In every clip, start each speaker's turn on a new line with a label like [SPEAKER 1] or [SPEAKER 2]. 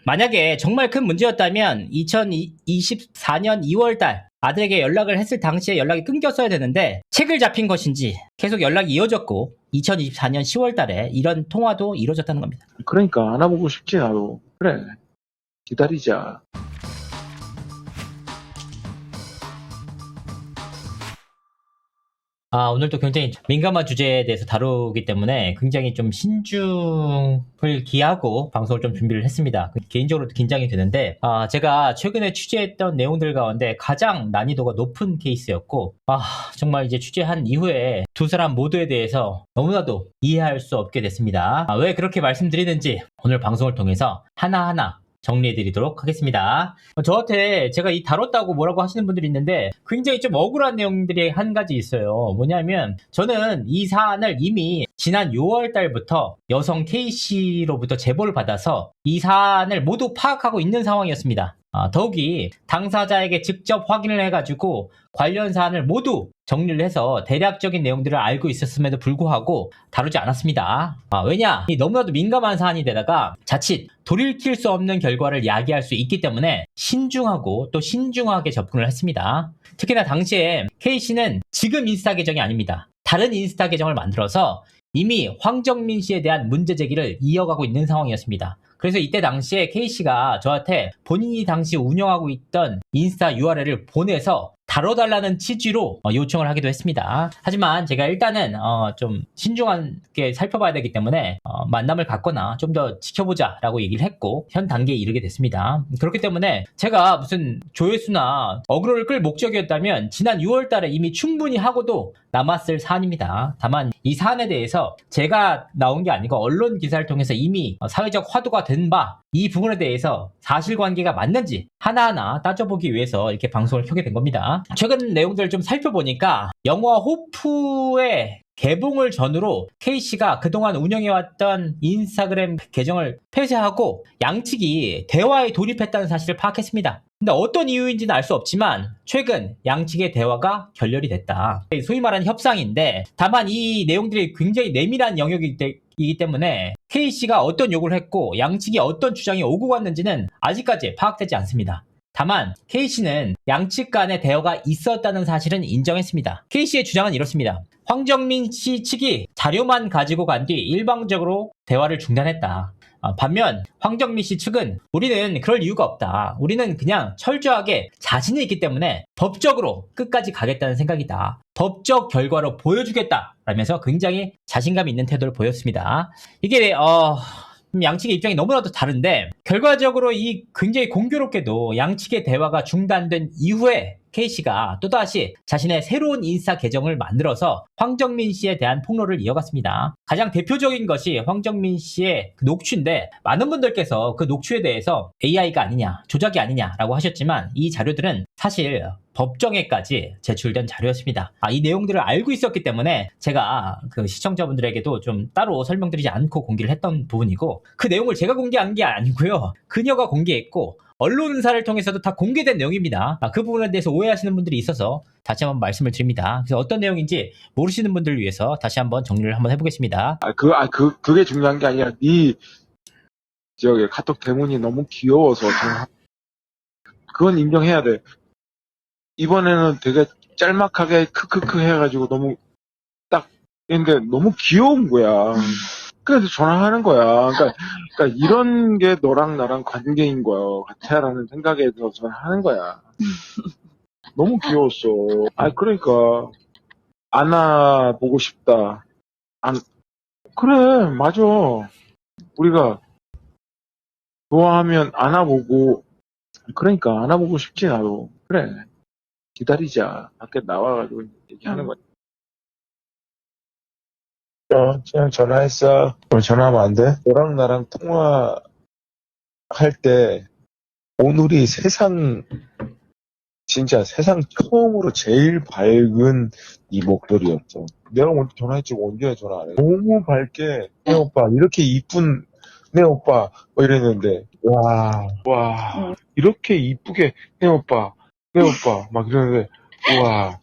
[SPEAKER 1] 만약에 정말 큰 문제였다면 2024년 2월달 아들에게 연락을 했을 당시에 연락이 끊겼어야 되는데 책을 잡힌 것인지 계속 연락이 이어졌고 2024년 10월달에 이런 통화도 이루어졌다는 겁니다.
[SPEAKER 2] 그러니까 안아보고 싶지 나도. 그래, 기다리자.
[SPEAKER 1] 오늘도 굉장히 민감한 주제에 대해서 다루기 때문에 굉장히 좀 신중을 기하고 방송을 좀 준비를 했습니다. 개인적으로도 긴장이 되는데, 제가 최근에 취재했던 내용들 가운데 가장 난이도가 높은 케이스였고, 정말 이제 취재한 이후에 두 사람 모두에 대해서 너무나도 이해할 수 없게 됐습니다. 왜 그렇게 말씀드리는지 오늘 방송을 통해서 하나하나 정리해드리도록 하겠습니다. 저한테 제가 이 다뤘다고 뭐라고 하시는 분들이 있는데 굉장히 좀 억울한 내용들이 한 가지 있어요. 뭐냐면 저는 이 사안을 이미 지난 6월 달부터 여성 K씨로부터 제보를 받아서 이 사안을 모두 파악하고 있는 상황이었습니다. 더욱이 당사자에게 직접 확인을 해가지고 관련 사안을 모두 정리를 해서 대략적인 내용들을 알고 있었음에도 불구하고 다루지 않았습니다. 왜냐? 너무나도 민감한 사안이 되다가 자칫 돌이킬 수 없는 결과를 야기할 수 있기 때문에 신중하고 또 신중하게 접근을 했습니다. 특히나 당시에 K씨는 지금 인스타 계정이 아닙니다. 다른 인스타 계정을 만들어서 이미 황정민 씨에 대한 문제 제기를 이어가고 있는 상황이었습니다. 그래서 이때 당시에 K씨가 저한테 본인이 당시 운영하고 있던 인스타 URL을 보내서 다뤄달라는 취지로 요청을 하기도 했습니다. 하지만 제가 일단은 좀 신중하게 살펴봐야 되기 때문에 만남을 갖거나 좀 더 지켜보자 라고 얘기를 했고 현 단계에 이르게 됐습니다. 그렇기 때문에 제가 무슨 조회수나 어그로를 끌 목적이었다면 지난 6월 달에 이미 충분히 하고도 남았을 사안입니다. 다만 이 사안에 대해서 제가 나온 게 아니고 언론 기사를 통해서 이미 사회적 화두가 된 바 이 부분에 대해서 사실관계가 맞는지 하나하나 따져보기 위해서 이렇게 방송을 켜게 된 겁니다. 최근 내용들을 좀 살펴보니까 영화 호프의 개봉을 전후로 K씨가 그동안 운영해왔던 인스타그램 계정을 폐쇄하고 양측이 대화에 돌입했다는 사실을 파악했습니다. 근데 어떤 이유인지는 알 수 없지만 최근 양측의 대화가 결렬이 됐다. 소위 말하는 협상인데 다만 이 내용들이 굉장히 내밀한 영역이기 때문에 K씨가 어떤 요구를 했고 양측이 어떤 주장이 오고 갔는지는 아직까지 파악되지 않습니다. 다만 K씨는 양측 간의 대화가 있었다는 사실은 인정했습니다. K씨의 주장은 이렇습니다. 황정민 씨 측이 자료만 가지고 간 뒤 일방적으로 대화를 중단했다. 반면 황정민 씨 측은 우리는 그럴 이유가 없다. 우리는 그냥 철저하게 자신이 있기 때문에 법적으로 끝까지 가겠다는 생각이다. 법적 결과로 보여주겠다. 라면서 굉장히 자신감 있는 태도를 보였습니다. 이게 양측의 입장이 너무나도 다른데 결과적으로 이 굉장히 공교롭게도 양측의 대화가 중단된 이후에 K씨가 또다시 자신의 새로운 인스타 계정을 만들어서 황정민 씨에 대한 폭로를 이어갔습니다. 가장 대표적인 것이 황정민 씨의 그 녹취인데 많은 분들께서 그 녹취에 대해서 AI가 아니냐, 조작이 아니냐라고 하셨지만 이 자료들은 사실 법정에까지 제출된 자료였습니다. 이 내용들을 알고 있었기 때문에 제가 그 시청자분들에게도 좀 따로 설명드리지 않고 공개를 했던 부분이고 그 내용을 제가 공개한 게 아니고요. 그녀가 공개했고 언론사를 통해서도 다 공개된 내용입니다. 그 부분에 대해서 오해하시는 분들이 있어서 다시 한번 말씀을 드립니다. 그래서 어떤 내용인지 모르시는 분들을 위해서 다시 한번 정리를 한번 해보겠습니다.
[SPEAKER 2] 그게 중요한 게 아니라 저기 카톡 대문이 너무 귀여워서 그건 인정해야 돼. 이번에는 되게 짤막하게 크크크 해가지고 너무 딱 근데 너무 귀여운 거야. 그래서 전화하는 거야. 그러니까 이런 게 너랑 나랑 관계인 거 같아라는 생각에서 전화하는 거야. 너무 귀여웠어. 그러니까 안아보고 싶다. 그래, 맞아. 우리가 좋아하면 안아보고 그러니까 안아보고 싶지 나도. 그래, 기다리자. 밖에 나와가지고 얘기하는 거야. 그냥 전화했어. 전화하면 안 돼? 너랑 나랑 통화할 때 오늘이 진짜 세상 처음으로 제일 밝은 이 목소리였어. 내가 먼저 전화했지 언제 전화 안 해? 너무 밝게 네 오빠 이렇게 이쁜 네 오빠 이랬는데 와 이렇게 이쁘게 네 오빠 막 이러는데 와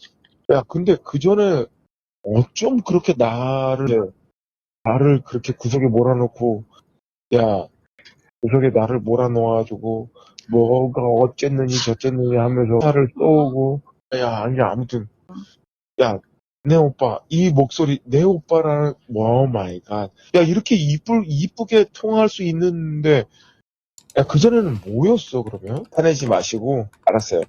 [SPEAKER 2] 야 근데 그 전에 어쩜 그렇게 나를 그렇게 구석에 몰아놓고 야 구석에 나를 몰아놓아가지고 뭐가 어쨌느니 저쨌느니 하면서 화를 쏘고 야 아니 아무튼 야 내 오빠 이 목소리 내 오빠라는 오 마이 갓 야 이렇게 이쁘게 통화할 수 있는데 야 그전에는 뭐였어 그러면? 화내지 마시고 알았어요.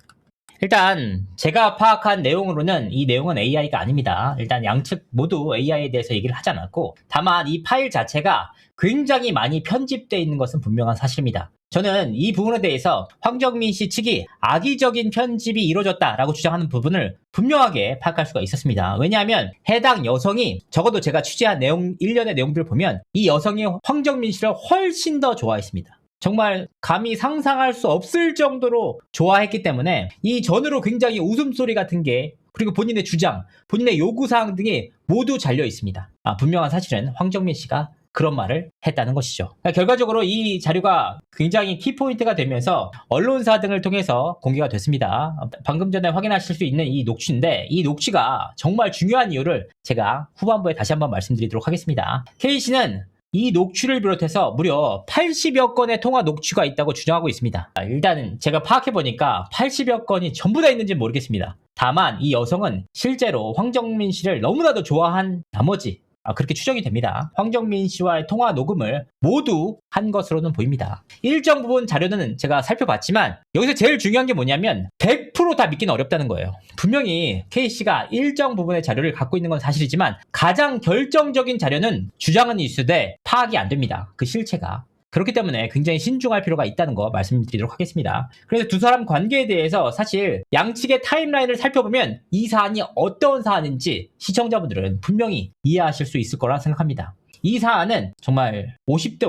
[SPEAKER 1] 일단 제가 파악한 내용으로는 이 내용은 AI가 아닙니다. 일단 양측 모두 AI에 대해서 얘기를 하지 않았고 다만 이 파일 자체가 굉장히 많이 편집되어 있는 것은 분명한 사실입니다. 저는 이 부분에 대해서 황정민 씨 측이 악의적인 편집이 이루어졌다라고 주장하는 부분을 분명하게 파악할 수가 있었습니다. 왜냐하면 해당 여성이 적어도 제가 취재한 내용 일련의 내용들을 보면 이 여성이 황정민 씨를 훨씬 더 좋아했습니다. 정말 감히 상상할 수 없을 정도로 좋아했기 때문에 이 전으로 굉장히 웃음소리 같은 게 그리고 본인의 주장, 본인의 요구사항 등이 모두 잘려 있습니다. 분명한 사실은 황정민 씨가 그런 말을 했다는 것이죠. 결과적으로 이 자료가 굉장히 키포인트가 되면서 언론사 등을 통해서 공개가 됐습니다. 방금 전에 확인하실 수 있는 이 녹취인데 이 녹취가 정말 중요한 이유를 제가 후반부에 다시 한번 말씀드리도록 하겠습니다. K씨는 이 녹취를 비롯해서 무려 80여 건의 통화 녹취가 있다고 주장하고 있습니다. 일단은 제가 파악해보니까 80여 건이 전부 다 있는지 모르겠습니다. 다만 이 여성은 실제로 황정민 씨를 너무나도 좋아한 나머지 그렇게 추정이 됩니다. 황정민 씨와의 통화 녹음을 모두 한 것으로는 보입니다. 일정 부분 자료는 제가 살펴봤지만 여기서 제일 중요한 게 뭐냐면 100% 다 믿기는 어렵다는 거예요. 분명히 K씨가 일정 부분의 자료를 갖고 있는 건 사실이지만 가장 결정적인 자료는 주장은 있으되 파악이 안 됩니다. 그 실체가. 그렇기 때문에 굉장히 신중할 필요가 있다는 거 말씀드리도록 하겠습니다. 그래서 두 사람 관계에 대해서 사실 양측의 타임라인을 살펴보면 이 사안이 어떤 사안인지 시청자분들은 분명히 이해하실 수 있을 거라 생각합니다. 이 사안은 정말 50대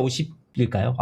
[SPEAKER 1] 50일까요?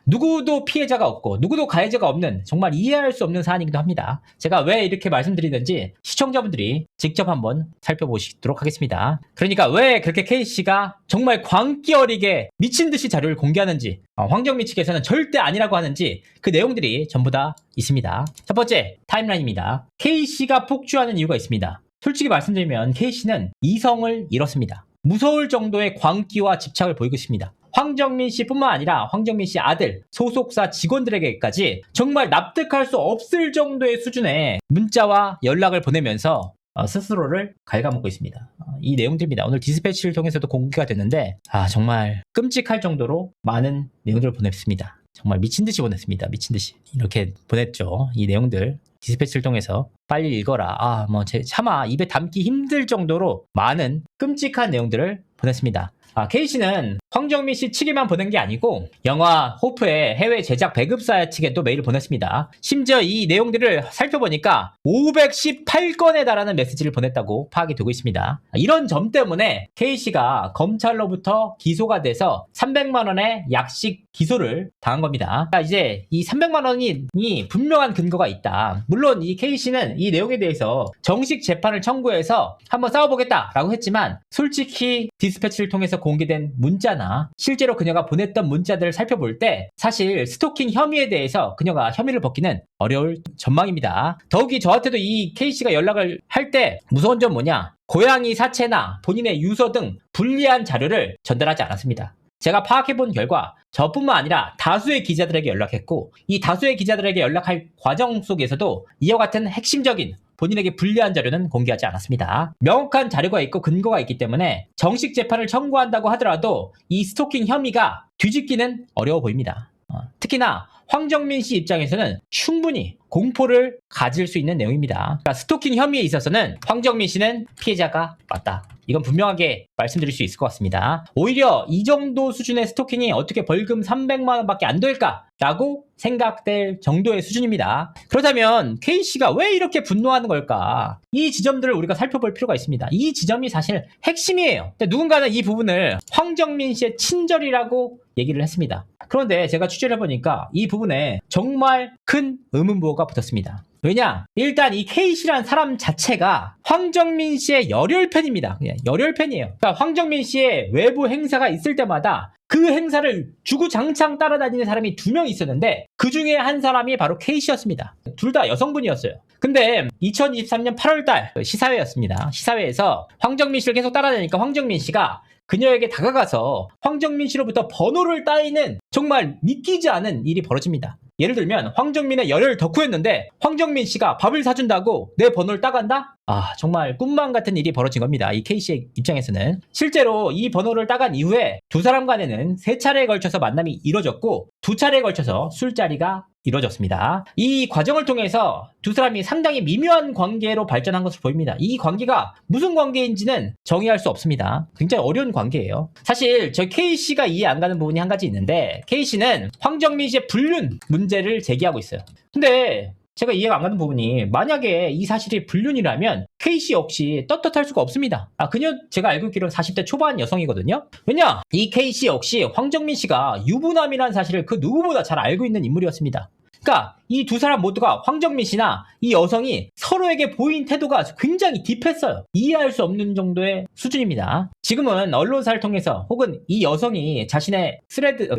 [SPEAKER 1] 누구도 피해자가 없고 누구도 가해자가 없는 정말 이해할 수 없는 사안이기도 합니다. 제가 왜 이렇게 말씀드리는지 시청자분들이 직접 한번 살펴보시도록 하겠습니다. 그러니까 왜 그렇게 K씨가 정말 광기 어리게 미친 듯이 자료를 공개하는지 황정민 측에서는 절대 아니라고 하는지 그 내용들이 전부 다 있습니다. 첫 번째 타임라인입니다. K씨가 폭주하는 이유가 있습니다. 솔직히 말씀드리면 K씨는 이성을 잃었습니다. 무서울 정도의 광기와 집착을 보이고 있습니다. 황정민 씨뿐만 아니라 황정민 씨 아들, 소속사 직원들에게까지 정말 납득할 수 없을 정도의 수준의 문자와 연락을 보내면서 스스로를 갉아먹고 있습니다. 이 내용들입니다. 오늘 디스패치를 통해서도 공개가 됐는데 정말 끔찍할 정도로 많은 내용들을 보냈습니다. 정말 미친 듯이 보냈습니다. 미친 듯이 이렇게 보냈죠. 이 내용들 디스패치를 통해서 빨리 읽어라. 차마 입에 담기 힘들 정도로 많은 끔찍한 내용들을 보냈습니다. K씨는 황정민 씨 측에만 보낸 게 아니고 영화 호프의 해외 제작 배급사 측에도 메일을 보냈습니다. 심지어 이 내용들을 살펴보니까 518건에 달하는 메시지를 보냈다고 파악이 되고 있습니다. 이런 점 때문에 K씨가 검찰로부터 기소가 돼서 300만 원의 약식 기소를 당한 겁니다. 이제 이 300만 원이 분명한 근거가 있다. 물론 이 K씨는 이 내용에 대해서 정식 재판을 청구해서 한번 싸워보겠다라고 했지만 솔직히 디스패치를 통해서 공개된 문자나 실제로 그녀가 보냈던 문자들을 살펴볼 때 사실 스토킹 혐의에 대해서 그녀가 혐의를 벗기는 어려울 전망입니다. 더욱이 저한테도 이 K씨가 연락을 할 때 무서운 점 뭐냐? 고양이 사체나 본인의 유서 등 불리한 자료를 전달하지 않았습니다. 제가 파악해본 결과 저뿐만 아니라 다수의 기자들에게 연락했고 이 다수의 기자들에게 연락할 과정 속에서도 이와 같은 핵심적인 본인에게 불리한 자료는 공개하지 않았습니다. 명확한 자료가 있고 근거가 있기 때문에 정식 재판을 청구한다고 하더라도 이 스토킹 혐의가 뒤집기는 어려워 보입니다. 특히나 황정민 씨 입장에서는 충분히 공포를 가질 수 있는 내용입니다. 그러니까 스토킹 혐의에 있어서는 황정민 씨는 피해자가 맞다. 이건 분명하게 말씀드릴 수 있을 것 같습니다. 오히려 이 정도 수준의 스토킹이 어떻게 벌금 300만 원밖에 안 될까라고 생각될 정도의 수준입니다. 그렇다면 K씨가 왜 이렇게 분노하는 걸까? 이 지점들을 우리가 살펴볼 필요가 있습니다. 이 지점이 사실 핵심이에요. 누군가는 이 부분을 황정민 씨의 친절이라고 얘기를 했습니다. 그런데 제가 취재를 해보니까 이 부분에 정말 큰 의문부호가 붙었습니다. 왜냐? 일단 이 K씨란 사람 자체가 황정민 씨의 열혈팬입니다. 그냥 열혈팬이에요. 그러니까 황정민 씨의 외부 행사가 있을 때마다 그 행사를 주구장창 따라다니는 사람이 2명 있었는데 그 중에 한 사람이 바로 K씨였습니다. 둘 다 여성분이었어요. 근데 2023년 8월달 시사회였습니다. 시사회에서 황정민 씨를 계속 따라다니니까 황정민 씨가 그녀에게 다가가서 황정민 씨로부터 번호를 따이는 정말 믿기지 않은 일이 벌어집니다. 예를 들면 황정민의 열혈 덕후였는데 황정민 씨가 밥을 사준다고 내 번호를 따간다? 아, 정말 꿈만 같은 일이 벌어진 겁니다. 이 K씨의 입장에서는. 실제로 이 번호를 따간 이후에 두 사람 간에는 3차례에 걸쳐서 만남이 이뤄졌고 2차례에 걸쳐서 술자리가 이루어졌습니다. 이 과정을 통해서 두 사람이 상당히 미묘한 관계로 발전한 것으로 보입니다. 이 관계가 무슨 관계인지는 정의할 수 없습니다. 굉장히 어려운 관계예요. 사실 저 K씨가 이해 안 가는 부분이 한 가지 있는데 K씨는 황정민 씨의 불륜 문제를 제기하고 있어요. 근데 제가 이해가 안 가는 부분이 만약에 이 사실이 불륜이라면 K씨 역시 떳떳할 수가 없습니다. 그녀 제가 알고 있기로는 40대 초반 여성이거든요. 왜냐? 이 K씨 역시 황정민 씨가 유부남이라는 사실을 그 누구보다 잘 알고 있는 인물이었습니다. 그러니까 이 두 사람 모두가 황정민 씨나 이 여성이 서로에게 보인 태도가 굉장히 딥했어요. 이해할 수 없는 정도의 수준입니다. 지금은 언론사를 통해서 혹은 이 여성이 자신의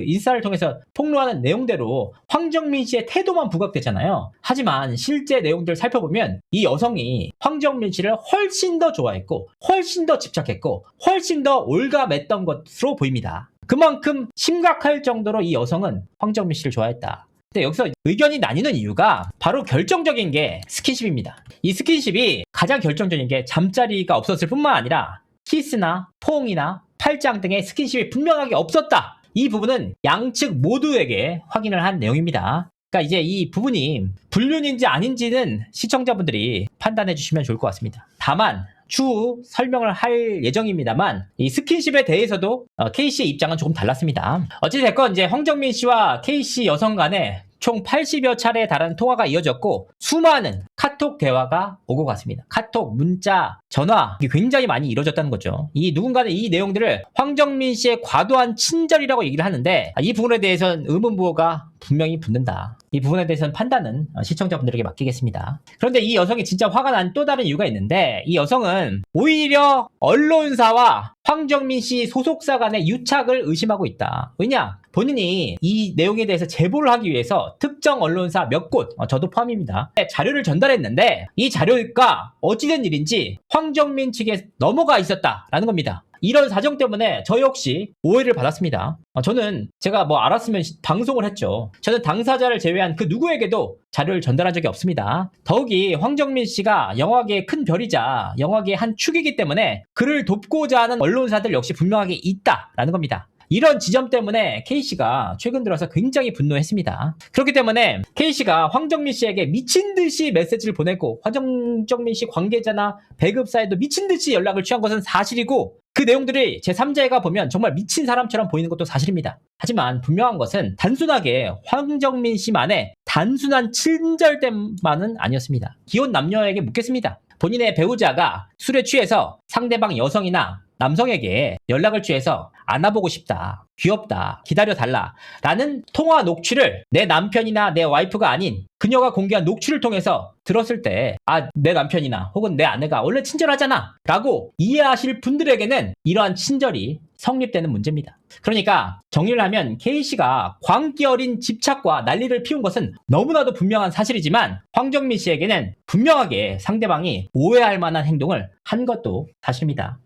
[SPEAKER 1] 인스타를 통해서 폭로하는 내용대로 황정민 씨의 태도만 부각되잖아요. 하지만 실제 내용들을 살펴보면 이 여성이 황정민 씨를 훨씬 더 좋아했고 훨씬 더 집착했고 훨씬 더 올가맸던 것으로 보입니다. 그만큼 심각할 정도로 이 여성은 황정민 씨를 좋아했다. 근데 여기서 의견이 나뉘는 이유가 바로 결정적인 게 스킨십입니다. 이 스킨십이 가장 결정적인 게 잠자리가 없었을 뿐만 아니라 키스나 포옹이나 팔짱 등의 스킨십이 분명하게 없었다. 이 부분은 양측 모두에게 확인을 한 내용입니다. 그러니까 이제 이 부분이 불륜인지 아닌지는 시청자분들이 판단해 주시면 좋을 것 같습니다. 다만 추후 설명을 할 예정입니다만 이 스킨십에 대해서도 K씨의 입장은 조금 달랐습니다. 어찌됐건 이제 황정민 씨와 K씨 여성 간에 총 80여 차례에 달하는 통화가 이어졌고 수많은 카톡 대화가 오고 갔습니다. 카톡, 문자, 전화 이게 굉장히 많이 이루어졌다는 거죠. 이 누군가는 이 내용들을 황정민 씨의 과도한 친절이라고 얘기를 하는데 이 부분에 대해서는 의문부호가 분명히 붙는다. 이 부분에 대해서는 판단은 시청자분들에게 맡기겠습니다. 그런데 이 여성이 진짜 화가 난 또 다른 이유가 있는데 이 여성은 오히려 언론사와 황정민 씨 소속사 간의 유착을 의심하고 있다. 왜냐? 본인이 이 내용에 대해서 제보를 하기 위해서 특정 언론사 몇 곳, 저도 포함입니다. 자료를 전달했는데 이 자료가 어찌된 일인지 황정민 측에 넘어가 있었다라는 겁니다. 이런 사정 때문에 저 역시 오해를 받았습니다. 저는 제가 알았으면 방송을 했죠. 저는 당사자를 제외한 그 누구에게도 자료를 전달한 적이 없습니다. 더욱이 황정민 씨가 영화계의 큰 별이자 영화계의 한 축이기 때문에 그를 돕고자 하는 언론사들 역시 분명하게 있다라는 겁니다. 이런 지점 때문에 K씨가 최근 들어서 굉장히 분노했습니다. 그렇기 때문에 K씨가 황정민 씨에게 미친듯이 메시지를 보냈고 황정민 씨 관계자나 배급사에도 미친듯이 연락을 취한 것은 사실이고 그 내용들이 제3자가 보면 정말 미친 사람처럼 보이는 것도 사실입니다. 하지만 분명한 것은 단순하게 황정민 씨만의 단순한 친절됨만은 아니었습니다. 기혼 남녀에게 묻겠습니다. 본인의 배우자가 술에 취해서 상대방 여성이나 남성에게 연락을 취해서 안아보고 싶다, 귀엽다, 기다려달라 라는 통화 녹취를 내 남편이나 내 와이프가 아닌 그녀가 공개한 녹취를 통해서 들었을 때 내 남편이나 혹은 내 아내가 원래 친절하잖아 라고 이해하실 분들에게는 이러한 친절이 성립되는 문제입니다. 그러니까 정리를 하면 K씨가 광기 어린 집착과 난리를 피운 것은 너무나도 분명한 사실이지만 황정민 씨에게는 분명하게 상대방이 오해할 만한 행동을 한 것도 사실입니다.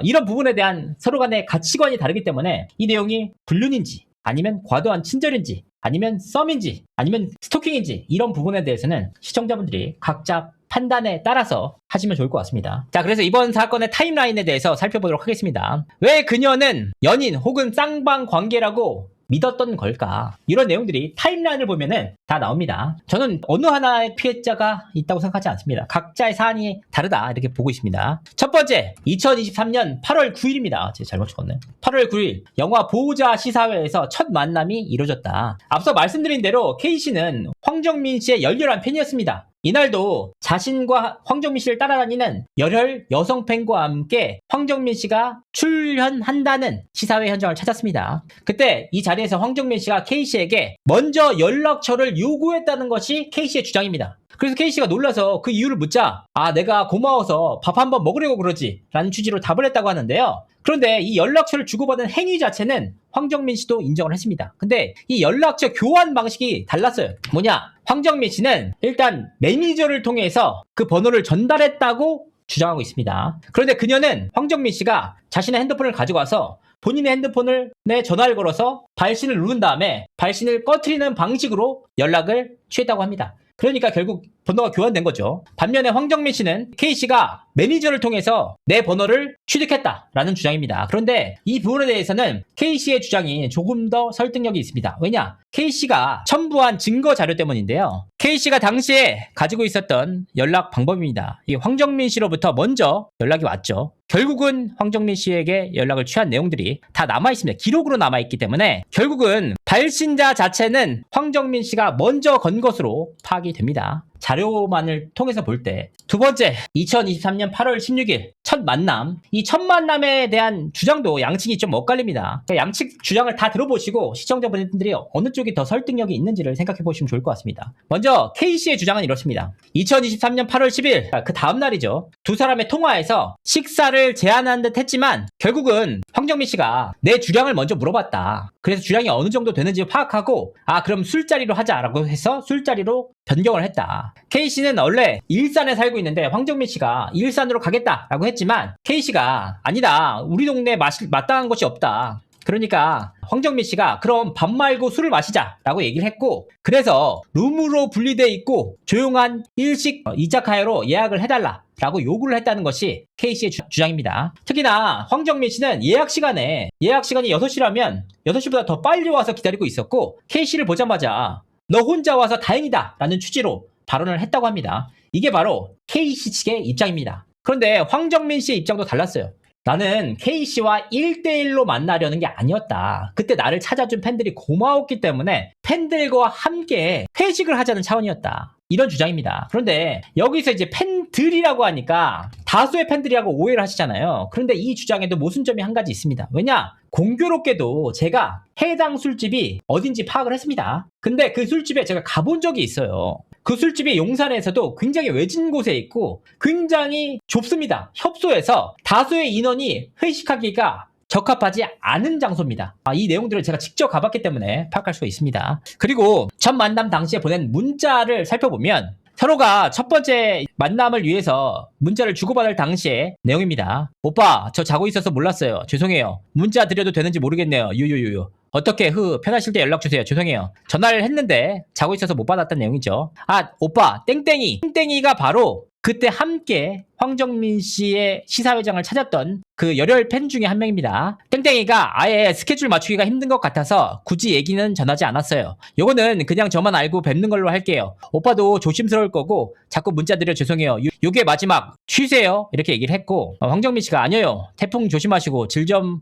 [SPEAKER 1] 이런 부분에 대한 서로 간의 가치관이 다르기 때문에 이 내용이 불륜인지 아니면 과도한 친절인지 아니면 썸인지 아니면 스토킹인지 이런 부분에 대해서는 시청자분들이 각자 판단에 따라서 하시면 좋을 것 같습니다. 자, 그래서 이번 사건의 타임라인에 대해서 살펴보도록 하겠습니다. 왜 그녀는 연인 혹은 쌍방 관계라고 믿었던 걸까? 이런 내용들이 타임라인을 보면은 다 나옵니다. 저는 어느 하나의 피해자가 있다고 생각하지 않습니다. 각자의 사안이 다르다 이렇게 보고 있습니다. 첫 번째, 2023년 8월 9일입니다. 제가 잘못 적었네. 8월 9일 영화 보호자 시사회에서 첫 만남이 이루어졌다. 앞서 말씀드린 대로 K씨는 황정민 씨의 열렬한 팬이었습니다. 이날도 자신과 황정민 씨를 따라다니는 열혈 여성 팬과 함께 황정민 씨가 출연한다는 시사회 현장을 찾았습니다. 그때 이 자리에서 황정민 씨가 K씨에게 먼저 연락처를 요구했다는 것이 K씨의 주장입니다. 그래서 K씨가 놀라서 그 이유를 묻자 내가 고마워서 밥 한번 먹으려고 그러지 라는 취지로 답을 했다고 하는데요. 그런데 이 연락처를 주고받은 행위 자체는 황정민 씨도 인정을 했습니다. 근데 이 연락처 교환 방식이 달랐어요. 뭐냐? 황정민 씨는 일단 매니저를 통해서 그 번호를 전달했다고 주장하고 있습니다. 그런데 그녀는 황정민 씨가 자신의 핸드폰을 가져가서 본인의 핸드폰을 내 전화를 걸어서 발신을 누른 다음에 발신을 꺼트리는 방식으로 연락을 취했다고 합니다. 그러니까 결국 번호가 교환된 거죠. 반면에 황정민 씨는 K씨가 매니저를 통해서 내 번호를 취득했다라는 주장입니다. 그런데 이 부분에 대해서는 K씨의 주장이 조금 더 설득력이 있습니다. 왜냐? K씨가 첨부한 증거 자료 때문인데요. K씨가 당시에 가지고 있었던 연락 방법입니다. 이 황정민 씨로부터 먼저 연락이 왔죠. 결국은 황정민 씨에게 연락을 취한 내용들이 다 남아있습니다. 기록으로 남아있기 때문에 결국은 발신자 자체는 황정민 씨가 먼저 건 것으로 파악이 됩니다. 자료만을 통해서 볼 때. 두 번째, 2023년 8월 16일 첫 만남. 이 첫 만남에 대한 주장도 양측이 좀 엇갈립니다. 양측 주장을 다 들어보시고 시청자분들이 어느 쪽이 더 설득력이 있는지를 생각해 보시면 좋을 것 같습니다. 먼저 K씨의 주장은 이렇습니다. 2023년 8월 10일 그 다음 날이죠. 두 사람의 통화에서 식사를 제안한 듯 했지만 결국은 황정민 씨가 내 주량을 먼저 물어봤다. 그래서 주량이 어느 정도 되는지 파악하고 그럼 술자리로 하자라고 해서 술자리로 변경을 했다. K씨는 원래 일산에 살고 있는데 황정민 씨가 일산으로 가겠다라고 했지만 K씨가 아니다. 우리 동네에 마땅한 곳이 없다. 그러니까 황정민 씨가 그럼 밥 말고 술을 마시자라고 얘기를 했고 그래서 룸으로 분리돼 있고 조용한 일식 이자카야로 예약을 해달라라고 요구를 했다는 것이 K씨의 주장입니다. 특히나 황정민 씨는 예약 시간이 6시라면 6시보다 더 빨리 와서 기다리고 있었고 K씨를 보자마자 너 혼자 와서 다행이다 라는 취지로 발언을 했다고 합니다. 이게 바로 K씨 측의 입장입니다. 그런데 황정민 씨의 입장도 달랐어요. 나는 K씨와 1대1로 만나려는 게 아니었다. 그때 나를 찾아준 팬들이 고마웠기 때문에 팬들과 함께 회식을 하자는 차원이었다. 이런 주장입니다. 그런데 여기서 이제 팬들이라고 하니까 다수의 팬들이라고 오해를 하시잖아요. 그런데 이 주장에도 모순점이 한 가지 있습니다. 왜냐? 공교롭게도 제가 해당 술집이 어딘지 파악을 했습니다. 근데 그 술집에 제가 가본 적이 있어요. 그 술집이 용산에서도 굉장히 외진 곳에 있고 굉장히 좁습니다. 협소해서 다수의 인원이 회식하기가 적합하지 않은 장소입니다. 이 내용들을 제가 직접 가봤기 때문에 파악할 수가 있습니다. 그리고 첫 만남 당시에 보낸 문자를 살펴보면 서로가 첫 번째 만남을 위해서 문자를 주고받을 당시의 내용입니다. 오빠, 저 자고 있어서 몰랐어요. 죄송해요. 문자 드려도 되는지 모르겠네요. 유유유유. 어떻게 편하실 때 연락 주세요. 죄송해요. 전화를 했는데 자고 있어서 못 받았다는 내용이죠. 오빠, 땡땡이가 바로 그때 함께 황정민 씨의 시사회장을 찾았던 그 열혈 팬 중에 한 명입니다. 땡땡이가 아예 스케줄 맞추기가 힘든 것 같아서 굳이 얘기는 전하지 않았어요. 요거는 그냥 저만 알고 뵙는 걸로 할게요. 오빠도 조심스러울 거고 자꾸 문자 드려 죄송해요. 요게 마지막 쉬세요. 이렇게 얘기를 했고 황정민 씨가 아니에요. 태풍 조심하시고 질 좀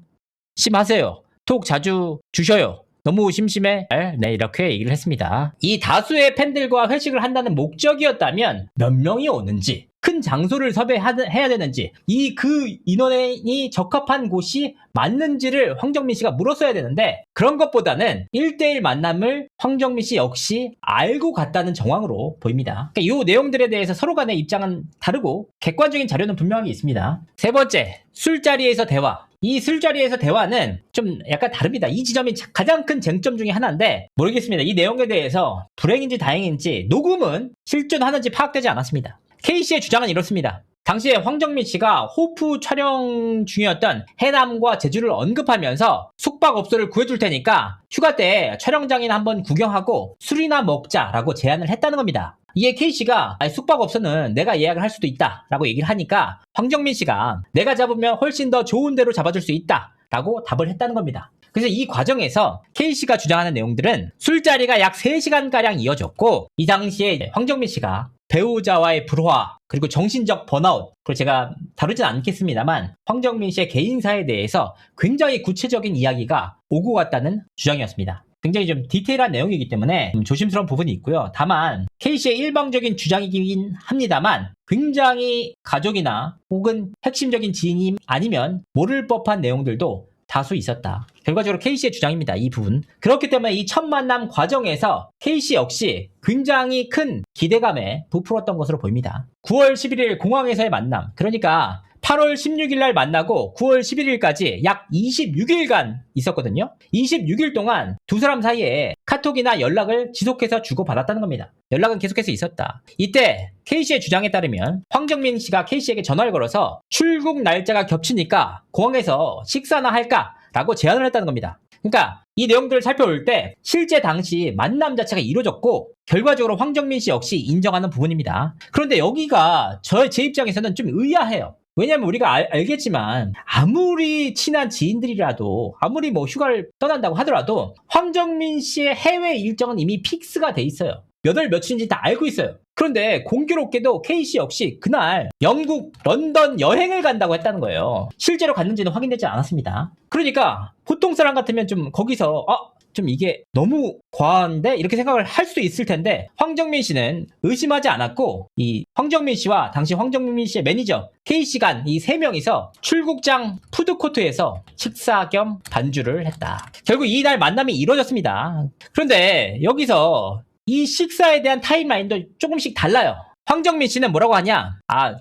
[SPEAKER 1] 심하세요. 톡 자주 주셔요. 너무 심심해? 네, 이렇게 얘기를 했습니다. 이 다수의 팬들과 회식을 한다는 목적이었다면 몇 명이 오는지 큰 장소를 섭외해야 되는지 그 인원이 적합한 곳이 맞는지를 황정민 씨가 물었어야 되는데 그런 것보다는 1대1 만남을 황정민 씨 역시 알고 갔다는 정황으로 보입니다. 그러니까 이 내용들에 대해서 서로 간의 입장은 다르고 객관적인 자료는 분명하게 있습니다. 세 번째, 술자리에서 대화. 이 술자리에서 대화는 좀 약간 다릅니다. 이 지점이 가장 큰 쟁점 중에 하나인데 모르겠습니다. 이 내용에 대해서 불행인지 다행인지 녹음은 실존하는지 파악되지 않았습니다. K씨의 주장은 이렇습니다. 당시에 황정민 씨가 호프 촬영 중이었던 해남과 제주를 언급하면서 숙박업소를 구해줄 테니까 휴가 때 촬영장이나 한번 구경하고 술이나 먹자라고 제안을 했다는 겁니다. 이에 K씨가 숙박업소는 내가 예약을 할 수도 있다 라고 얘기를 하니까 황정민 씨가 내가 잡으면 훨씬 더 좋은 데로 잡아줄 수 있다 라고 답을 했다는 겁니다. 그래서 이 과정에서 K씨가 주장하는 내용들은 술자리가 약 3시간가량 이어졌고 이 당시에 황정민 씨가 배우자와의 불화 그리고 정신적 번아웃 그리고 제가 다루진 않겠습니다만 황정민 씨의 개인사에 대해서 굉장히 구체적인 이야기가 오고 갔다는 주장이었습니다. 굉장히 좀 디테일한 내용이기 때문에 좀 조심스러운 부분이 있고요. 다만 K씨의 일방적인 주장이긴 합니다만 굉장히 가족이나 혹은 핵심적인 지인이 아니면 모를 법한 내용들도 다수 있었다. 결과적으로 K씨의 주장입니다. 이 부분. 그렇기 때문에 이 첫 만남 과정에서 K씨 역시 굉장히 큰 기대감에 부풀었던 것으로 보입니다. 9월 11일 공항에서의 만남. 그러니까 8월 16일 날 만나고 9월 11일까지 약 26일간 있었거든요. 26일 동안 두 사람 사이에 카톡이나 연락을 지속해서 주고받았다는 겁니다. 연락은 계속해서 있었다. 이때 K씨의 주장에 따르면 황정민 씨가 K씨에게 전화를 걸어서 출국 날짜가 겹치니까 공항에서 식사나 할까? 라고 제안을 했다는 겁니다. 그러니까 이 내용들을 살펴볼 때 실제 당시 만남 자체가 이루어졌고 결과적으로 황정민 씨 역시 인정하는 부분입니다. 그런데 여기가 제 입장에서는 좀 의아해요. 왜냐면 우리가 알겠지만 아무리 친한 지인들이라도 아무리 뭐 휴가를 떠난다고 하더라도 황정민 씨의 해외 일정은 이미 픽스가 돼 있어요. 몇 월 며칠인지 다 알고 있어요. 그런데 공교롭게도 K씨 역시 그날 영국 런던 여행을 간다고 했다는 거예요. 실제로 갔는지는 확인되지 않았습니다. 그러니까 보통 사람 같으면 좀 거기서 좀 이게 너무 과한데? 이렇게 생각을 할 수도 있을 텐데 황정민 씨는 의심하지 않았고 이 황정민 씨와 당시 황정민 씨의 매니저 K씨 간 이 세 명이서 출국장 푸드코트에서 식사 겸 반주를 했다. 결국 이날 만남이 이루어졌습니다. 그런데 여기서 이 식사에 대한 타임라인도 조금씩 달라요. 황정민 씨는 뭐라고 하냐?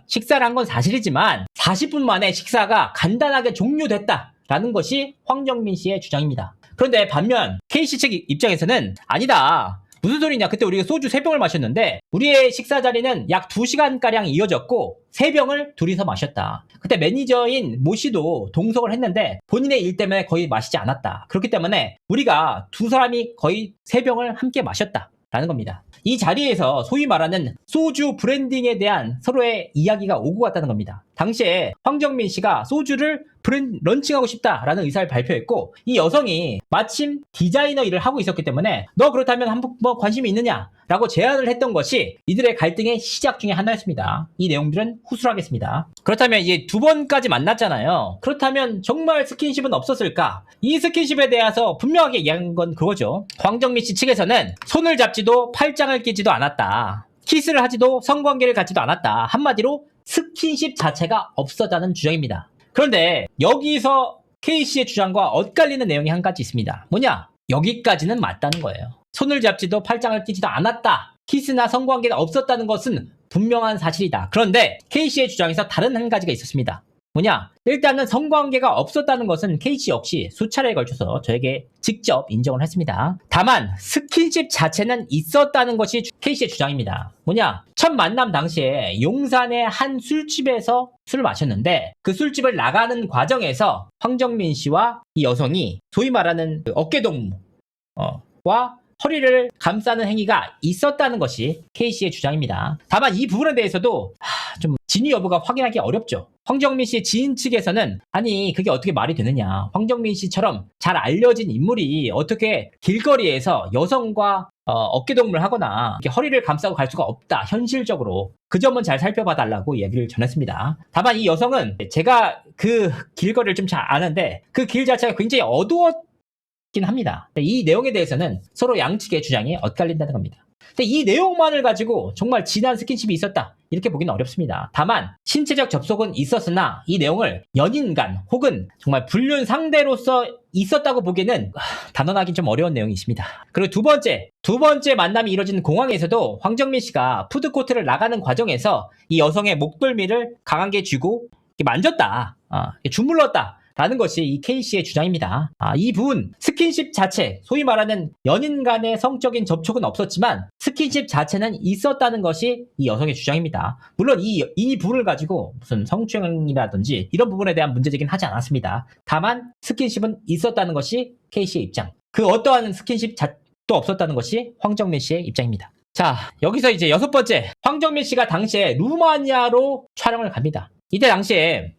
[SPEAKER 1] 식사를 한 건 사실이지만 40분 만에 식사가 간단하게 종료됐다라는 것이 황정민 씨의 주장입니다. 그런데 반면 K씨 측 입장에서는 아니다. 무슨 소리냐? 그때 우리가 소주 3병을 마셨는데 우리의 식사 자리는 약 2시간가량 이어졌고 3병을 둘이서 마셨다. 그때 매니저인 모 씨도 동석을 했는데 본인의 일 때문에 거의 마시지 않았다. 그렇기 때문에 우리가 두 사람이 거의 3병을 함께 마셨다. 라는 겁니다. 이 자리에서 소위 말하는 소주 브랜딩에 대한 서로의 이야기가 오고 갔다는 겁니다. 당시에 황정민 씨가 소주를 런칭하고 싶다라는 의사를 발표했고 이 여성이 마침 디자이너 일을 하고 있었기 때문에 너 그렇다면 한번 관심이 있느냐? 라고 제안을 했던 것이 이들의 갈등의 시작 중에 하나였습니다. 이 내용들은 후술하겠습니다. 그렇다면 이제 2번까지 만났잖아요. 그렇다면 정말 스킨십은 없었을까? 이 스킨십에 대해서 분명하게 이야기한 건 그거죠. 황정민 씨 측에서는 손을 잡지도 팔짱을 끼지도 않았다. 키스를 하지도 성관계를 갖지도 않았다. 한마디로 스킨십 자체가 없었다는 주장입니다. 그런데 여기서 K씨의 주장과 엇갈리는 내용이 한 가지 있습니다. 뭐냐? 여기까지는 맞다는 거예요. 손을 잡지도 팔짱을 끼지도 않았다. 키스나 성관계가 없었다는 것은 분명한 사실이다. 그런데 K씨의 주장에서 다른 한 가지가 있었습니다. 뭐냐? 일단은 성관계가 없었다는 것은 K씨 역시 수차례에 걸쳐서 저에게 직접 인정을 했습니다. 다만 스킨십 자체는 있었다는 것이 K씨의 주장입니다. 뭐냐? 첫 만남 당시에 용산의 한 술집에서 술을 마셨는데 그 술집을 나가는 과정에서 황정민 씨와 이 여성이 소위 말하는 어깨동무와 허리를 감싸는 행위가 있었다는 것이 K씨의 주장입니다. 다만 이 부분에 대해서도 좀 진위 여부가 확인하기 어렵죠. 황정민 씨의 지인 측에서는 아니 그게 어떻게 말이 되느냐. 황정민 씨처럼 잘 알려진 인물이 어떻게 길거리에서 여성과 어깨동무를 하거나 이렇게 허리를 감싸고 갈 수가 없다. 현실적으로. 그 점은 잘 살펴봐 달라고 얘기를 전했습니다. 다만 이 여성은 제가 그 길거리를 좀 잘 아는데 그 길 자체가 굉장히 어두웠긴 합니다. 이 내용에 대해서는 서로 양측의 주장이 엇갈린다는 겁니다. 근데 이 내용만을 가지고 정말 진한 스킨십이 있었다 이렇게 보기는 어렵습니다. 다만 신체적 접촉은 있었으나 이 내용을 연인 간 혹은 정말 불륜 상대로서 있었다고 보기에는 단언하기 좀 어려운 내용이 있습니다. 그리고 두 번째 만남이 이뤄진 공항에서도 황정민 씨가 푸드코트를 나가는 과정에서 이 여성의 목덜미를 강하게 쥐고 만졌다, 주물렀다 라는 것이 이 K씨의 주장입니다. 이 부분 스킨십 자체 소위 말하는 연인 간의 성적인 접촉은 없었지만 스킨십 자체는 있었다는 것이 이 여성의 주장입니다. 물론 이 부분을 가지고 무슨 성추행이라든지 이런 부분에 대한 문제제기는 하지 않았습니다. 다만 스킨십은 있었다는 것이 K씨의 입장, 그 어떠한 스킨십도 없었다는 것이 황정민 씨의 입장입니다. 자, 여기서 이제 6번째, 황정민 씨가 당시에 루마니아로 촬영을 갑니다. 이때 당시에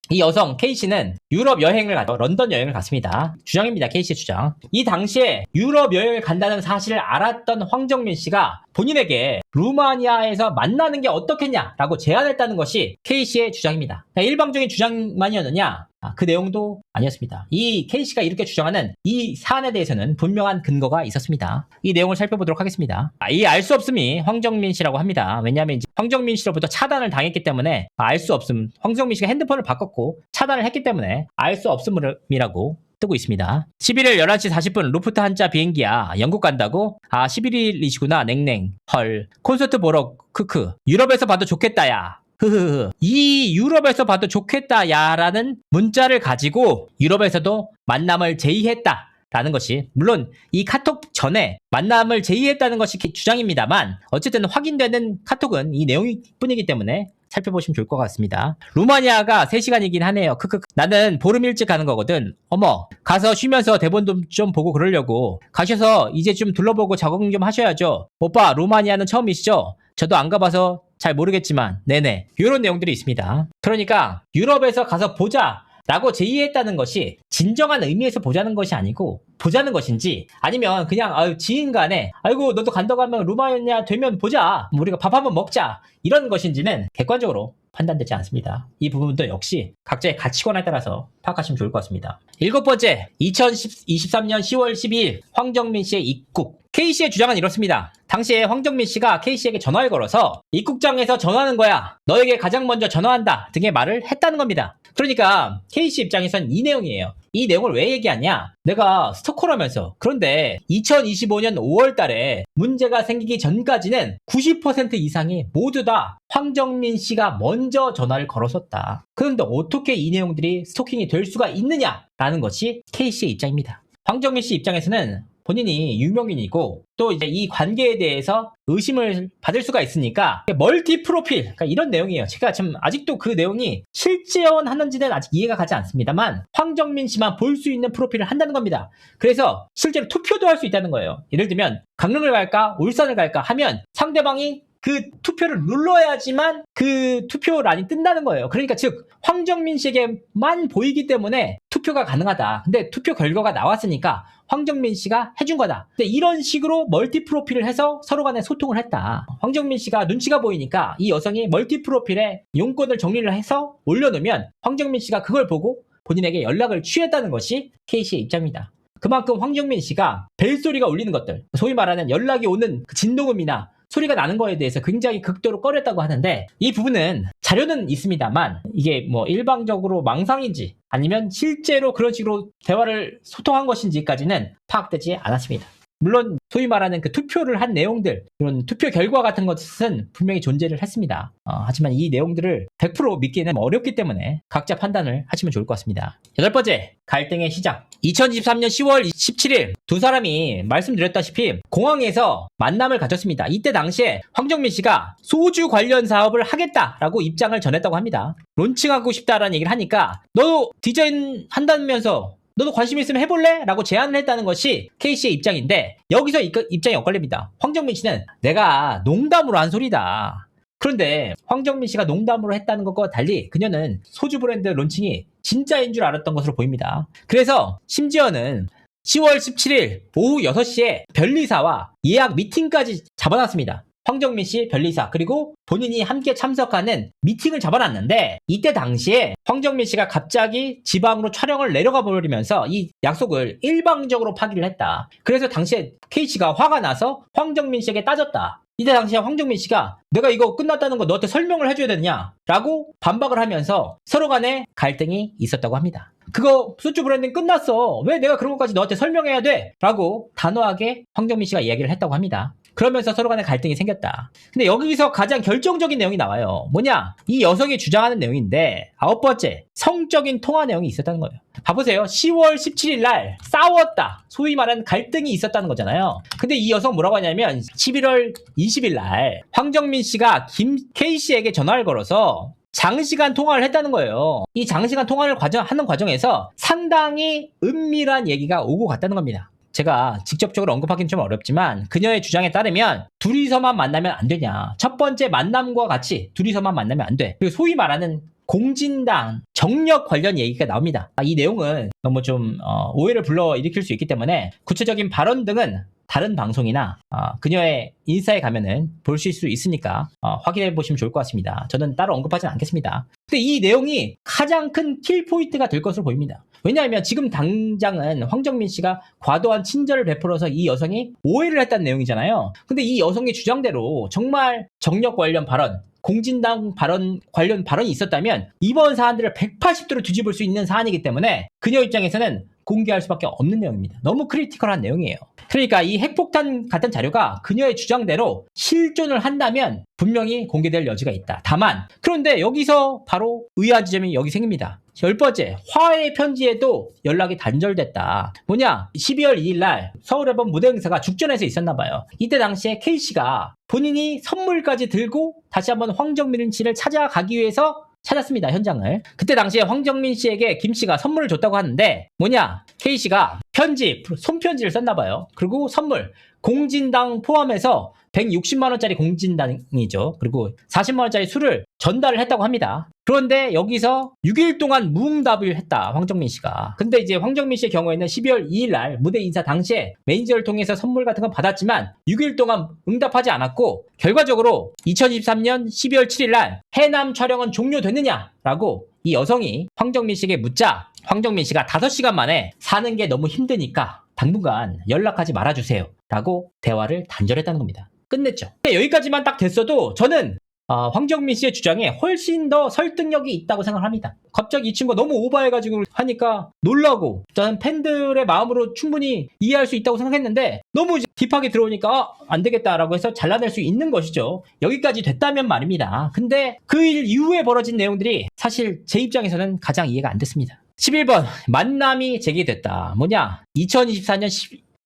[SPEAKER 1] 이 여성 K씨는 유럽 여행을 런던 여행을 갔습니다. 주장입니다. K씨의 주장. 이 당시에 유럽 여행을 간다는 사실을 알았던 황정민 씨가 본인에게 루마니아에서 만나는 게 어떻겠냐라고 제안했다는 것이 K씨의 주장입니다. 일방적인 주장만이었느냐? 그 내용도 아니었습니다. 이 K씨가 이렇게 주장하는 이 사안에 대해서는 분명한 근거가 있었습니다. 이 내용을 살펴보도록 하겠습니다. 이 알 수 없음이 황정민 씨라고 합니다. 왜냐하면 이제 황정민 씨로부터 차단을 당했기 때문에 알 수 없음, 황정민 씨가 핸드폰을 바꿨고 차단을 했기 때문에 알 수 없음이라고 뜨고 있습니다. 11일 11시 40분 루프트 한자 비행기야. 영국 간다고? 11일이시구나. 냉랭. 헐. 콘서트 보러 크크. 유럽에서 봐도 좋겠다 야. 흐흐흐. 이 유럽에서 봐도 좋겠다 야라는 문자를 가지고 유럽에서도 만남을 제의했다 라는 것이, 물론 이 카톡 전에 만남을 제의했다는 것이 주장입니다만 어쨌든 확인되는 카톡은 이 내용일 뿐이기 때문에 살펴보시면 좋을 것 같습니다. 루마니아가 3시간이긴 하네요. 크크. 나는 보름 일찍 가는 거거든. 어머, 가서 쉬면서 대본 좀 보고 그러려고. 가셔서 이제 좀 둘러보고 적응 좀 하셔야죠. 오빠, 루마니아는 처음이시죠? 저도 안 가봐서 잘 모르겠지만 네네, 이런 내용들이 있습니다. 그러니까 유럽에서 가서 보자 라고 제의했다는 것이 진정한 의미에서 보자는 것이 아니고 보자는 것인지, 아니면 그냥 지인 간에 아이고 너도 간다고 하면 루마니아 되면 보자, 뭐 우리가 밥 한번 먹자, 이런 것인지는 객관적으로 판단되지 않습니다. 이 부분도 역시 각자의 가치관에 따라서 파악하시면 좋을 것 같습니다. 7번째, 2023년 10월 12일 황정민 씨의 입국. K씨의 주장은 이렇습니다. 당시에 황정민 씨가 K씨에게 전화를 걸어서 입국장에서 전화하는 거야, 너에게 가장 먼저 전화한다 등의 말을 했다는 겁니다. 그러니까 K씨 입장에선 이 내용이에요. 이 내용을 왜 얘기하냐, 내가 스토커라면서. 그런데 2025년 5월 달에 문제가 생기기 전까지는 90% 이상이 모두 다 황정민 씨가 먼저 전화를 걸었었다. 그런데 어떻게 이 내용들이 스토킹이 될 수가 있느냐라는 것이 K씨의 입장입니다. 황정민 씨 입장에서는 본인이 유명인이고 또 이제 이 관계에 대해서 의심을 받을 수가 있으니까 멀티 프로필, 그러니까 이런 내용이에요. 제가 참 아직도 그 내용이 실제하는지는 아직 이해가 가지 않습니다만 황정민 씨만 볼 수 있는 프로필을 한다는 겁니다. 그래서 실제로 투표도 할 수 있다는 거예요. 예를 들면 강릉을 갈까 울산을 갈까 하면 상대방이 그 투표를 눌러야지만 그 투표란이 뜬다는 거예요. 그러니까 즉 황정민 씨에게만 보이기 때문에 투표가 가능하다. 근데 투표 결과가 나왔으니까 황정민 씨가 해준 거다. 근데 이런 식으로 멀티 프로필을 해서 서로 간에 소통을 했다. 황정민 씨가 눈치가 보이니까 이 여성이 멀티 프로필에 용건을 정리를 해서 올려놓으면 황정민 씨가 그걸 보고 본인에게 연락을 취했다는 것이 K씨의 입장입니다. 그만큼 황정민 씨가 벨소리가 울리는 것들, 소위 말하는 연락이 오는 그 진동음이나 소리가 나는 거에 대해서 굉장히 극도로 꺼렸다고 하는데, 이 부분은 자료는 있습니다만 이게 뭐 일방적으로 망상인지 아니면 실제로 그런 식으로 대화를 소통한 것인지까지는 파악되지 않았습니다. 물론 소위 말하는 그 투표를 한 내용들, 이런 투표 결과 같은 것은 분명히 존재를 했습니다. 하지만 이 내용들을 100% 믿기는 어렵기 때문에 각자 판단을 하시면 좋을 것 같습니다. 8번째, 갈등의 시작. 2023년 10월 17일 두 사람이 말씀드렸다시피 공항에서 만남을 가졌습니다. 이때 당시에 황정민 씨가 소주 관련 사업을 하겠다라고 입장을 전했다고 합니다. 론칭하고 싶다라는 얘기를 하니까 너 디자인 한다면서 너도 관심 있으면 해볼래? 라고 제안을 했다는 것이 K씨의 입장인데, 여기서 입장이 엇갈립니다. 황정민 씨는 내가 농담으로 한 소리다. 그런데 황정민 씨가 농담으로 했다는 것과 달리 그녀는 소주 브랜드 론칭이 진짜인 줄 알았던 것으로 보입니다. 그래서 심지어는 10월 17일 오후 6시에 변리사와 예약 미팅까지 잡아놨습니다. 황정민 씨, 변리사, 그리고 본인이 함께 참석하는 미팅을 잡아놨는데, 이때 당시에 황정민 씨가 갑자기 지방으로 촬영을 내려가 버리면서 이 약속을 일방적으로 파기를 했다. 그래서 당시에 K씨가 화가 나서 황정민 씨에게 따졌다. 이때 당시에 황정민 씨가 내가 이거 끝났다는 거 너한테 설명을 해줘야 되느냐 라고 반박을 하면서 서로 간에 갈등이 있었다고 합니다. 그거 소주 브랜딩 끝났어, 왜 내가 그런 것까지 너한테 설명해야 돼? 라고 단호하게 황정민 씨가 이야기를 했다고 합니다. 그러면서 서로 간에 갈등이 생겼다. 근데 여기서 가장 결정적인 내용이 나와요. 뭐냐? 이 여성이 주장하는 내용인데, 9번째, 성적인 통화 내용이 있었다는 거예요. 봐보세요. 10월 17일 날 싸웠다, 소위 말하는 갈등이 있었다는 거잖아요. 근데 이 여성 뭐라고 하냐면 11월 20일 날 황정민 씨가 K씨에게 전화를 걸어서 장시간 통화를 했다는 거예요. 이 장시간 통화를 하는 과정에서 상당히 은밀한 얘기가 오고 갔다는 겁니다. 제가 직접적으로 언급하기는 좀 어렵지만 그녀의 주장에 따르면 둘이서만 만나면 안 되냐, 첫 번째 만남과 같이 둘이서만 만나면 안 돼, 그리고 소위 말하는 공진당 정력 관련 얘기가 나옵니다. 이 내용은 너무 좀 오해를 불러일으킬 수 있기 때문에 구체적인 발언 등은 다른 방송이나 그녀의 인스타에 가면은 보실 수 있으니까 확인해 보시면 좋을 것 같습니다. 저는 따로 언급하지는 않겠습니다. 근데 이 내용이 가장 큰 킬포인트가 될 것으로 보입니다. 왜냐하면 지금 당장은 황정민 씨가 과도한 친절을 베풀어서 이 여성이 오해를 했다는 내용이잖아요. 근데 이 여성의 주장대로 정말 정력 관련 발언, 공진당 관련 발언이 있었다면 이번 사안들을 180도로 뒤집을 수 있는 사안이기 때문에 그녀 입장에서는 공개할 수밖에 없는 내용입니다. 너무 크리티컬한 내용이에요. 그러니까 이 핵폭탄 같은 자료가 그녀의 주장대로 실존을 한다면 분명히 공개될 여지가 있다. 다만 그런데 여기서 바로 의아한 지점이 여기 생깁니다. 10번째, 화해 편지에도 연락이 단절됐다. 뭐냐? 12월 2일 날 서울 앨범 무대 행사가 죽전에서 있었나 봐요. 이때 당시에 K씨가 본인이 선물까지 들고 다시 한번 황정민 씨를 찾아가기 위해서 찾았습니다. 현장을. 그때 당시에 황정민 씨에게 김 씨가 선물을 줬다고 하는데 뭐냐? K씨가 편지, 손편지를 썼나 봐요. 그리고 선물, 공진당 포함해서 160만 원짜리 공진당이죠. 그리고 40만 원짜리 술을 전달을 했다고 합니다. 그런데 여기서 6일 동안 무응답을 했다. 황정민 씨가. 근데 이제 황정민 씨의 경우에는 12월 2일 날 무대 인사 당시에 매니저를 통해서 선물 같은 건 받았지만 6일 동안 응답하지 않았고 결과적으로 2023년 12월 7일 날 해남 촬영은 종료됐느냐라고 이 여성이 황정민 씨에게 묻자 황정민 씨가 5시간 만에 사는 게 너무 힘드니까 당분간 연락하지 말아주세요 라고 대화를 단절했다는 겁니다. 끝냈죠. 여기까지만 딱 됐어도 저는 황정민 씨의 주장에 훨씬 더 설득력이 있다고 생각합니다. 갑자기 이 친구가 너무 오버해가지고 하니까 놀라고 저는 팬들의 마음으로 충분히 이해할 수 있다고 생각했는데 너무 딥하게 들어오니까 안 되겠다라고 해서 잘라낼 수 있는 것이죠. 여기까지 됐다면 말입니다. 근데 그 일 이후에 벌어진 내용들이 사실 제 입장에서는 가장 이해가 안 됐습니다. 11번 만남이 제기됐다. 뭐냐? 2024년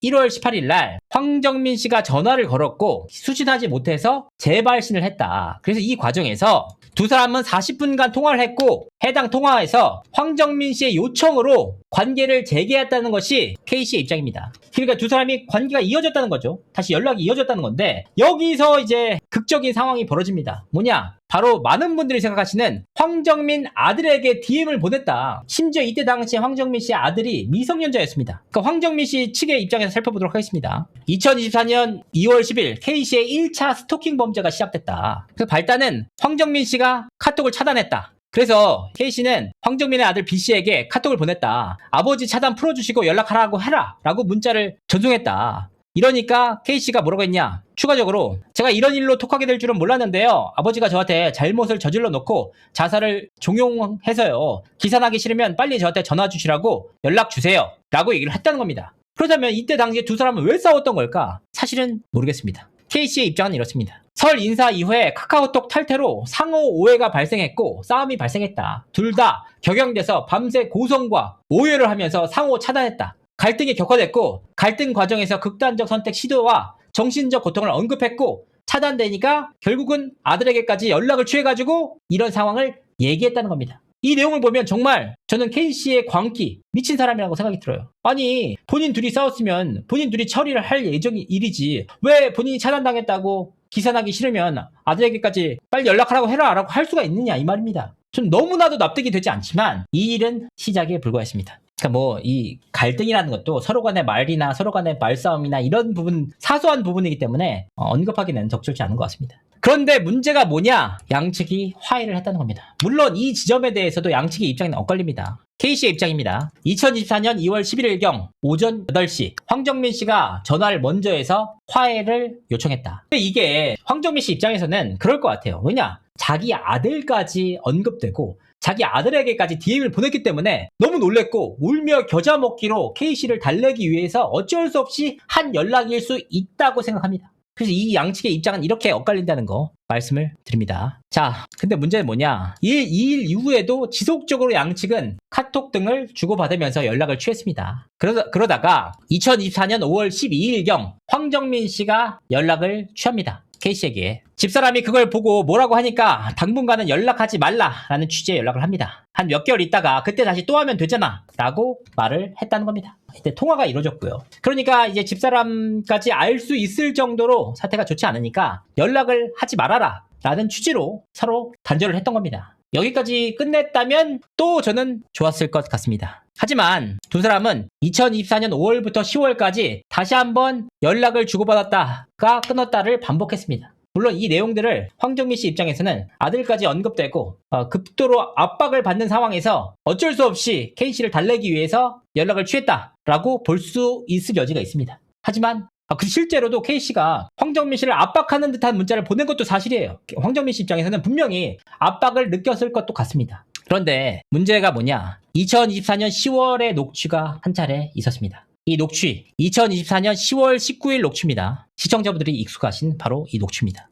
[SPEAKER 1] 1월 18일 날 황정민 씨가 전화를 걸었고 수신하지 못해서 재발신을 했다. 그래서 이 과정에서 두 사람은 40분간 통화를 했고 해당 통화에서 황정민 씨의 요청으로 관계를 재개했다는 것이 K씨의 입장입니다. 그러니까 두 사람이 관계가 이어졌다는 거죠. 다시 연락이 이어졌다는 건데 여기서 이제 극적인 상황이 벌어집니다. 뭐냐? 바로 많은 분들이 생각하시는 황정민 아들에게 DM을 보냈다. 심지어 이때 당시에 황정민 씨의 아들이 미성년자였습니다. 그러니까 황정민 씨 측의 입장에서 살펴보도록 하겠습니다. 2024년 2월 10일 K씨의 1차 스토킹 범죄가 시작됐다. 그래서 발단은 황정민 씨가 카톡을 차단했다. 그래서 K씨는 황정민의 아들 B씨에게 카톡을 보냈다. 아버지 차단 풀어주시고 연락하라고 해라 라고 문자를 전송했다. 이러니까 K씨가 뭐라고 했냐? 추가적으로 제가 이런 일로 톡하게 될 줄은 몰랐는데요. 아버지가 저한테 잘못을 저질러 놓고 자살을 종용해서요. 기사나기 싫으면 빨리 저한테 전화 주시라고 연락 주세요. 라고 얘기를 했다는 겁니다. 그렇다면 이때 당시에 두 사람은 왜 싸웠던 걸까? 사실은 모르겠습니다. K씨의 입장은 이렇습니다. 설 인사 이후에 카카오톡 탈퇴로 상호 오해가 발생했고 싸움이 발생했다. 둘 다 격양돼서 밤새 고성과 오해를 하면서 상호 차단했다. 갈등이 격화됐고 갈등 과정에서 극단적 선택 시도와 정신적 고통을 언급했고 차단되니까 결국은 아들에게까지 연락을 취해가지고 이런 상황을 얘기했다는 겁니다. 이 내용을 보면 정말 저는 K씨의 광기 미친 사람이라고 생각이 들어요. 아니 본인 둘이 싸웠으면 본인 둘이 처리를 할 예정이 일이지 왜 본인이 차단당했다고 기사나기 싫으면 아들에게까지 빨리 연락하라고 해라 라고 할 수가 있느냐 이 말입니다. 전 너무나도 납득이 되지 않지만 이 일은 시작에 불과했습니다. 그러니까 뭐 이 갈등이라는 것도 서로 간의 말이나 서로 간의 말싸움이나 이런 부분 사소한 부분이기 때문에 언급하기는 적절치 않은 것 같습니다. 그런데 문제가 뭐냐? 양측이 화해를 했다는 겁니다. 물론 이 지점에 대해서도 양측의 입장이 엇갈립니다. K씨의 입장입니다. 2024년 2월 11일경 오전 8시 황정민 씨가 전화를 먼저 해서 화해를 요청했다. 근데 이게 황정민 씨 입장에서는 그럴 것 같아요. 왜냐? 자기 아들까지 언급되고 자기 아들에게까지 DM을 보냈기 때문에 너무 놀랬고 울며 겨자 먹기로 K씨를 달래기 위해서 어쩔 수 없이 한 연락일 수 있다고 생각합니다. 그래서 이 양측의 입장은 이렇게 엇갈린다는 거 말씀을 드립니다. 자, 근데 문제는 뭐냐? 이 일 이후에도 지속적으로 양측은 카톡 등을 주고받으면서 연락을 취했습니다. 그러다가 2024년 5월 12일경 황정민 씨가 연락을 취합니다. K씨에게. 집사람이 그걸 보고 뭐라고 하니까 당분간은 연락하지 말라라는 취지의 연락을 합니다. 한 몇 개월 있다가 그때 다시 또 하면 되잖아 라고 말을 했다는 겁니다. 이때 통화가 이루어졌고요. 그러니까 이제 집사람까지 알 수 있을 정도로 사태가 좋지 않으니까 연락을 하지 말아라 라는 취지로 서로 단절을 했던 겁니다. 여기까지 끝냈다면 또 저는 좋았을 것 같습니다. 하지만 두 사람은 2024년 5월부터 10월까지 다시 한번 연락을 주고받았다가 끊었다를 반복했습니다. 물론 이 내용들을 황정민 씨 입장에서는 아들까지 언급되고 극도로 압박을 받는 상황에서 어쩔 수 없이 K씨를 달래기 위해서 연락을 취했다라고 볼 수 있을 여지가 있습니다. 하지만 실제로도 K씨가 황정민 씨를 압박하는 듯한 문자를 보낸 것도 사실이에요. 황정민 씨 입장에서는 분명히 압박을 느꼈을 것도 같습니다. 그런데 문제가 뭐냐? 2024년 10월에 녹취가 한 차례 있었습니다. 이 녹취 2024년 10월 19일 녹취입니다. 시청자분들이 익숙하신 바로 이 녹취입니다.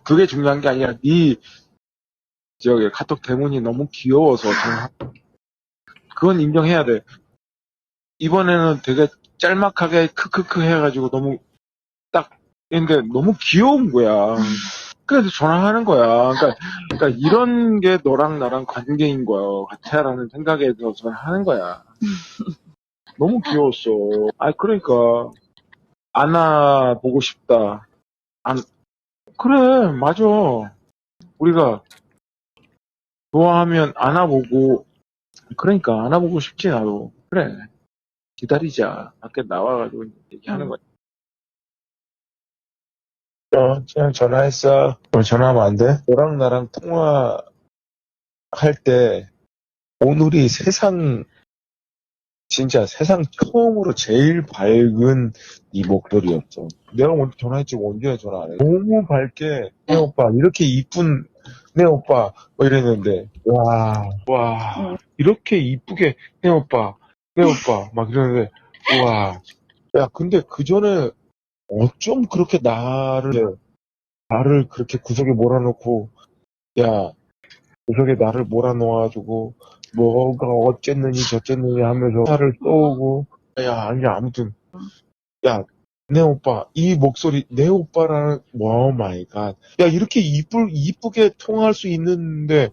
[SPEAKER 2] 그게 중요한 게 아니라 저기 카톡 대문이 너무 귀여워서 그건 인정해야 돼. 이번에는 되게 짤막하게 크크크 해가지고 너무 딱 근데 너무 귀여운 거야. 그래서 전화하는 거야. 그러니까 이런 게 너랑 나랑 관계인 거 같아라는 생각에서 전화하는 거야. 너무 귀여웠어. 그러니까 안아보고 싶다. 그래, 맞아. 우리가 좋아하면 안아보고 그러니까 안아보고 싶지 나도. 그래. 기다리자. 밖에 나와가지고 얘기하는 거야. 그냥 전화했어. 전화하면 안 돼? 너랑 나랑 통화할 때 오늘이 진짜 세상 처음으로 제일 밝은 이 목소리였어. 내가 먼저 전화했지 언제 전화 안 해? 너무 밝게 네 오빠 이렇게 이쁜 네 오빠 이랬는데 와 이렇게 이쁘게 네 오빠 막 이러는데 야 근데 그 전에 어쩜 그렇게 나를 그렇게 구석에 몰아놓고 야 구석에 나를 몰아놓아가지고 뭐가 어쨌느니 저쨌느니 하면서 화를 쏘고 아무튼 야 내 오빠 이 목소리 내 오빠라는 오 마이 갓 야 이렇게 이쁘게 통화할 수 있는데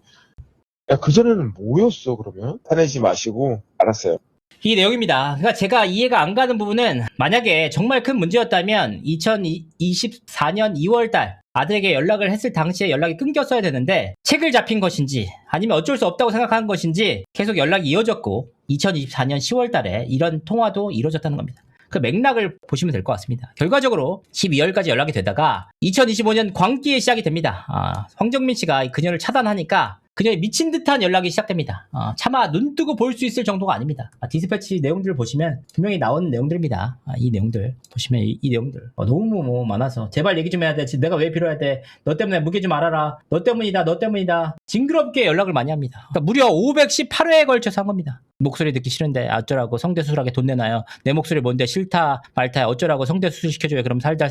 [SPEAKER 2] 야 그전에는 뭐였어 그러면? 화내지 마시고 알았어요.
[SPEAKER 1] 이 내용입니다. 그러니까 제가 이해가 안 가는 부분은 만약에 정말 큰 문제였다면 2024년 2월달 아들에게 연락을 했을 당시에 연락이 끊겼어야 되는데 책을 잡힌 것인지 아니면 어쩔 수 없다고 생각한 것인지 계속 연락이 이어졌고 2024년 10월달에 이런 통화도 이루어졌다는 겁니다. 그 맥락을 보시면 될 것 같습니다. 결과적으로 12월까지 연락이 되다가 2025년 광기에 시작이 됩니다. 황정민 씨가 그녀를 차단하니까 그녀의 미친 듯한 연락이 시작됩니다. 차마 눈 뜨고 볼 수 있을 정도가 아닙니다. 디스패치 내용들을 보시면 분명히 나온 내용들입니다. 이 내용들 보시면 이 내용들 너무 많아서 제발 얘기 좀 해야 돼. 내가 왜 필요해야 돼. 너 때문에 무게 좀 알아라. 너 때문이다. 징그럽게 연락을 많이 합니다. 그러니까 무려 518회에 걸쳐서 한 겁니다. 목소리 듣기 싫은데 어쩌라고 성대수술하게 돈 내놔요. 내 목소리 뭔데 싫다 말타야 어쩌라고 성대수술 시켜줘요. 그럼 살다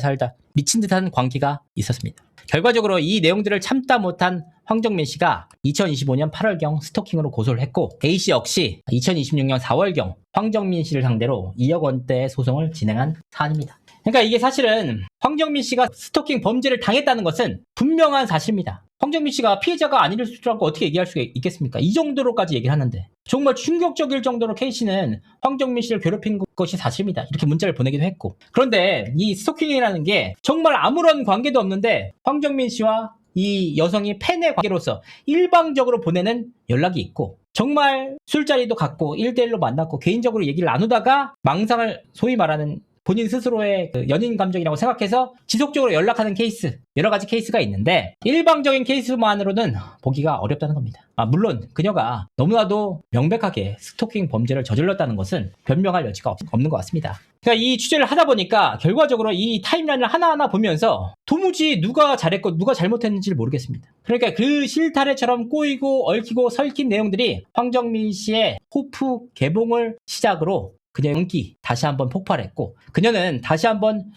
[SPEAKER 1] 미친 듯한 광기가 있었습니다. 결과적으로 이 내용들을 참다 못한 황정민 씨가 2025년 8월경 스토킹으로 고소를 했고 A씨 역시 2026년 4월경 황정민 씨를 상대로 2억 원대의 소송을 진행한 사안입니다. 그러니까 이게 사실은 황정민 씨가 스토킹 범죄를 당했다는 것은 분명한 사실입니다. 황정민 씨가 피해자가 아닐 수라고 어떻게 얘기할 수가 있겠습니까? 이 정도로까지 얘기를 하는데 정말 충격적일 정도로 K씨는 황정민 씨를 괴롭힌 것이 사실입니다. 이렇게 문자를 보내기도 했고 그런데 이 스토킹이라는 게 정말 아무런 관계도 없는데 황정민 씨와 이 여성이 팬의 관계로서 일방적으로 보내는 연락이 있고 정말 술자리도 갖고 1대1로 만났고 개인적으로 얘기를 나누다가 망상을 소위 말하는 본인 스스로의 그 연인 감정이라고 생각해서 지속적으로 연락하는 케이스 여러 가지 케이스가 있는데 일방적인 케이스만으로는 보기가 어렵다는 겁니다. 물론 그녀가 너무나도 명백하게 스토킹 범죄를 저질렀다는 것은 변명할 여지가 없는 것 같습니다. 그러니까 이 취재를 하다 보니까 결과적으로 이 타임라인을 하나하나 보면서 도무지 누가 잘했고 누가 잘못했는지를 모르겠습니다. 그러니까 그 실타래처럼 꼬이고 얽히고 설킨 내용들이 황정민 씨의 호프 개봉을 시작으로 그녀의 연기 다시 한번 폭발했고 그녀는 다시 한번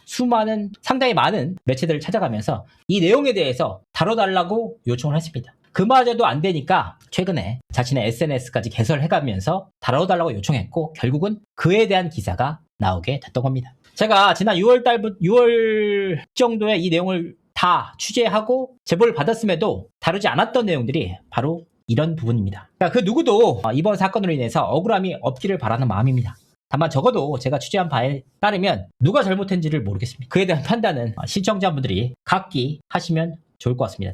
[SPEAKER 1] 상당히 많은 매체들을 찾아가면서 이 내용에 대해서 다뤄달라고 요청을 했습니다. 그마저도 안 되니까 최근에 자신의 SNS까지 개설해가면서 다뤄달라고 요청했고 결국은 그에 대한 기사가 나오게 됐던 겁니다. 제가 지난 6월 정도에 이 내용을 다 취재하고 제보를 받았음에도 다루지 않았던 내용들이 바로 이런 부분입니다. 그러니까 그 누구도 이번 사건으로 인해서 억울함이 없기를 바라는 마음입니다. 다만 적어도 제가 취재한 바에 따르면 누가 잘못했는지를 모르겠습니다. 그에 대한 판단은 시청자분들이 각기 하시면 좋을 것 같습니다.